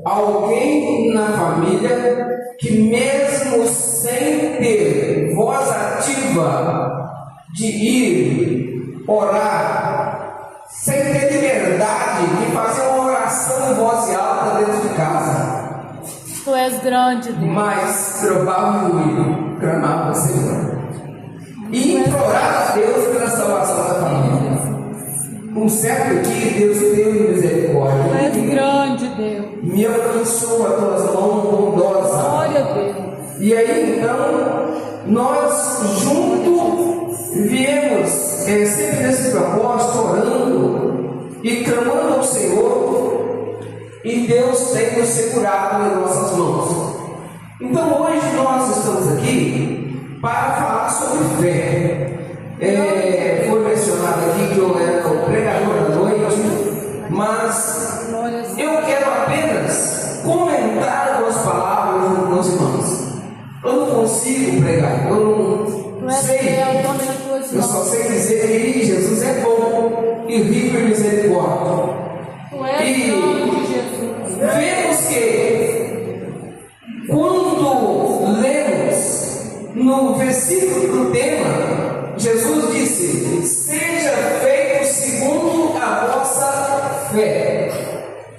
alguém na família que, mesmo sem ter voz ativa de ir orar, sem ter liberdade de fazer uma oração em voz alta dentro de casa, Tu és grande, Deus. mas trovava o ruído, clamava ao Senhor e implorava a Deus pela salvação da família. Um certo dia Deus teve misericórdia. Tu és grande, Deus. Me alcançou a tuas mãos bondosas. Glória a Deus. E aí então nós juntos viemos sempre nesse propósito, orando e clamando ao Senhor, e Deus tem nos segurado em nossas mãos. Então hoje nós estamos aqui para falar sobre fé. Foi mencionado aqui que eu era o pregador da noite, mas eu quero apenas comentar algumas palavras dos meus irmãos. Eu não consigo pregar, eu não sei, eu só sei dizer que Jesus é bom e rico em misericórdia. E vemos que quando lemos no versículo do tema, Jesus disse: seja feito segundo a vossa fé.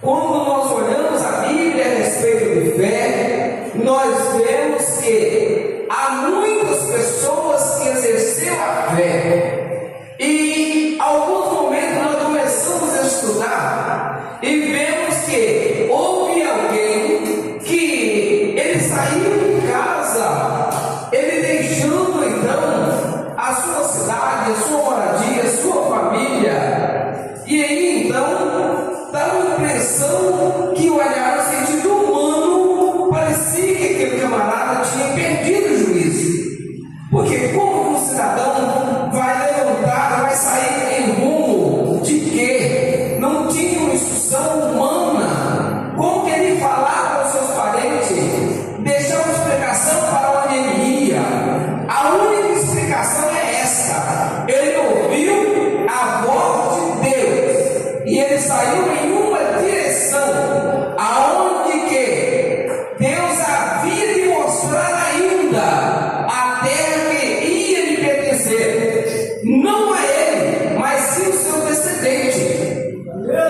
Quando nós olhamos a Bíblia a respeito de fé, nós vemos que há muitas pessoas que exerceram a fé, e em alguns momentos nós começamos a estudar e vemos que houve alguém que ele saiu de casa, ele deixando então a sua cidade, a sua moradia, a sua família, e aí então dá uma impressão que o olhar no sentido humano parecia que aquele camarada tinha perdido o juízo, porque como um cidadão vai levantar, vai sair em rumo de quê? Não tinha uma instrução humana. Como que ele falava aos seus parentes, deixar uma explicação para onde ele ia? A única explicação é essa: ele ouviu a voz de Deus e ele saiu em uma direção aonde que Deus havia de mostrar ainda a terra que ia lhe pertencer, não a ele, mas sim o seu descendente.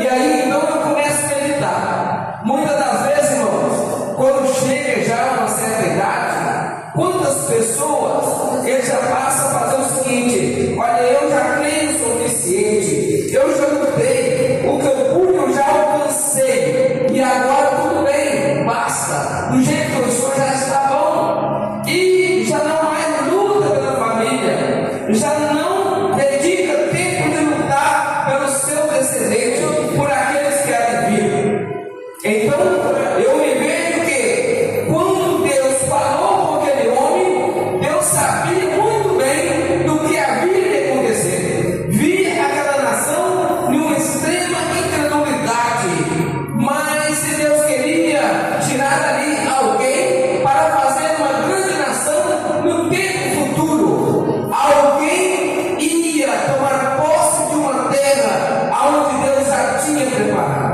E aí então eu começo a meditar. Muitas das vezes, irmãos, quando chega já a uma certa idade, quantas pessoas ele já passa a fazer o seguinte: olha, eu já creio o suficiente, eu já lutei, o que eu pude eu já alcancei, e agora tudo bem, basta, do jeito que eu sou já está bom, e já não mais luta pela família, já não dedica tempo de lutar pelo seu descendente, por aqueles que há de vir. Então eu me vejo que quando Deus falou com aquele homem, Deus sabia muito bem do que havia de acontecer. Via aquela nação em uma extrema incredulidade, mas se Deus queria tirar dali alguém para fazer uma grande nação no tempo futuro, alguém ia tomar posse de uma terra onde Deus já tinha preparado.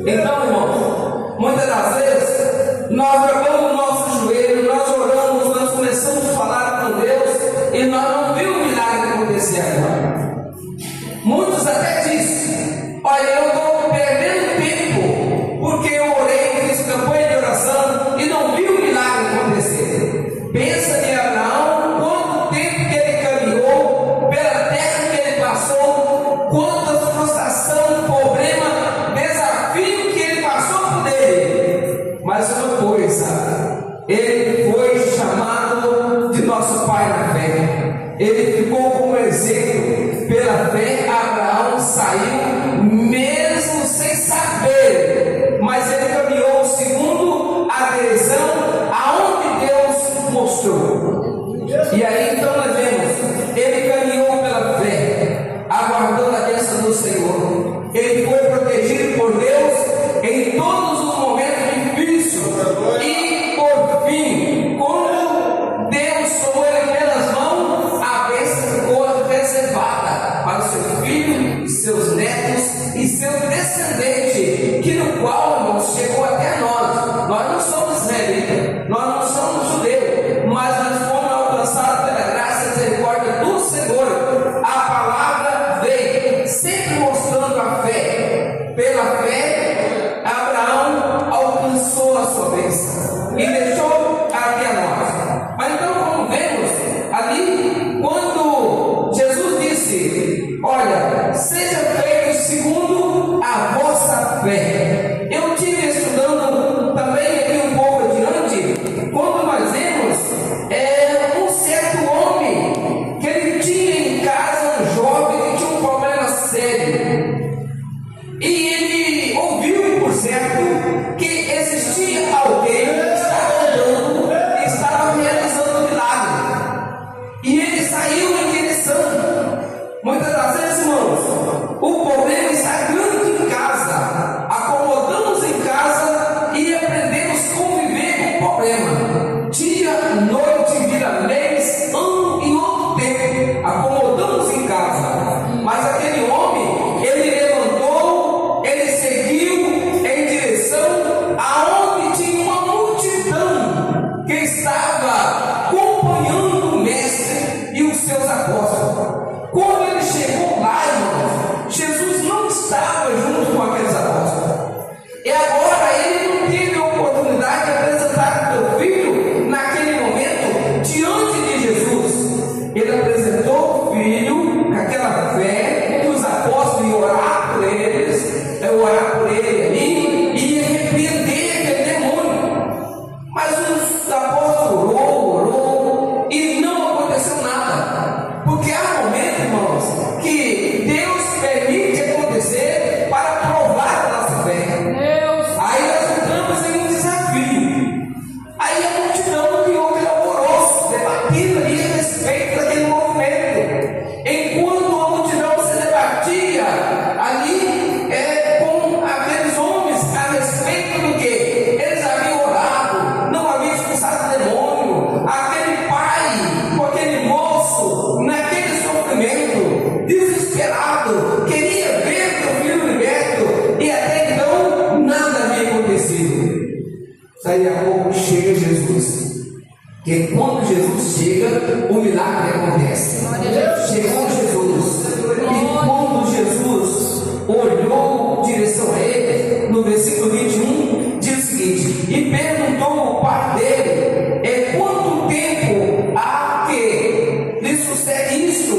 Então, irmãos, muitas das vezes nós dobramos o nosso joelho, nós oramos, nós começamos a falar com Deus e nós não vimos o milagre acontecer agora. Muitos até dizem: olha, eu estou perdendo tempo porque eu orei, fiz campanha de oração e não vi o milagre acontecer. Pensa em Abraão, quanto tempo que ele caminhou, pela terra que ele passou, quanta frustração, problema, desafio que ele passou por ele. Mas uma coisa, ele foi chamado de nosso pai na fé. Ele ficou como exemplo. Pela fé, Abraão saiu mesmo sem saber, mas ele caminhou segundo a direção aonde Deus mostrou. E aí então nós vemos, ele caminhou pela fé, aguardando a bênção do Senhor. Ele foi protegido por Deus em todos os momentos difíceis. E por fim, quando Deus tomou ele pelas mãos, a bênção ficou reservada para o seu filho, seus netos Daí a pouco chega Jesus. Porque quando Jesus chega, o milagre acontece. Chegou Jesus. E quando Jesus olhou em direção a ele, no versículo 21, diz o seguinte: e perguntou ao pai dele: quanto tempo há que lhe sucede isso?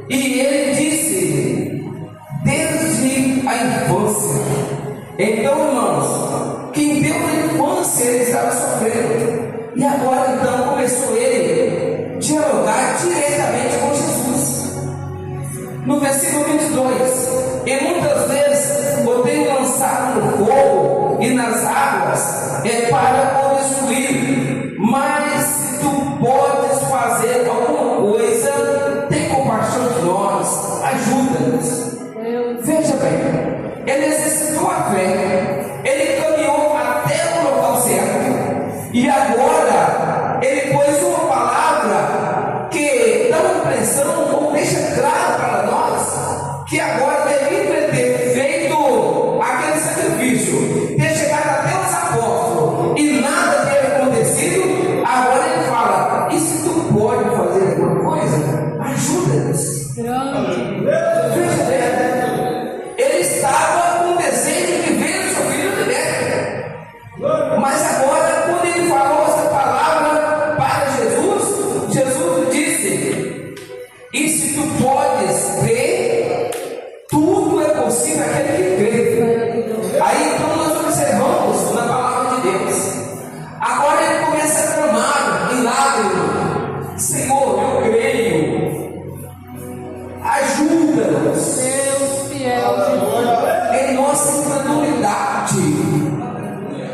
E ele disse: desde a infância. Então, irmãos, quem deu a infância ele estava sofrendo. E agora então começou ele a dialogar diretamente com Jesus. No versículo 22: e muitas vezes eu tenho lançado no fogo e nas águas para o destruir, mas se tu podes fazer alguma coisa, tem compaixão de nós, ajuda-nos. Veja bem, ele exercitou a fé, ele caminhou até o local certo, e agora ele pôs uma palavra que dá uma impressão, ou deixa claro para nós, que agora deveria ter feito aquele sacrifício, ter chegado até os apóstolos e nada ter acontecido. Agora ele fala: e se tu pode fazer alguma coisa, ajuda-nos. Veja bem, ele estava com o desejo de ver o seu filho liberto, mas agora, quando ele falou essa palavra para Jesus, Jesus disse: e se tu podes crer, tudo é possível aquele que crê. Aí então nós observamos na palavra de Deus. Agora ele começa a clamar em lágrimas: Senhor, eu creio, ajuda-nos. Deus fiel, Em nossa incredulidade.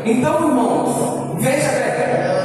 Então, irmãos, veja bem,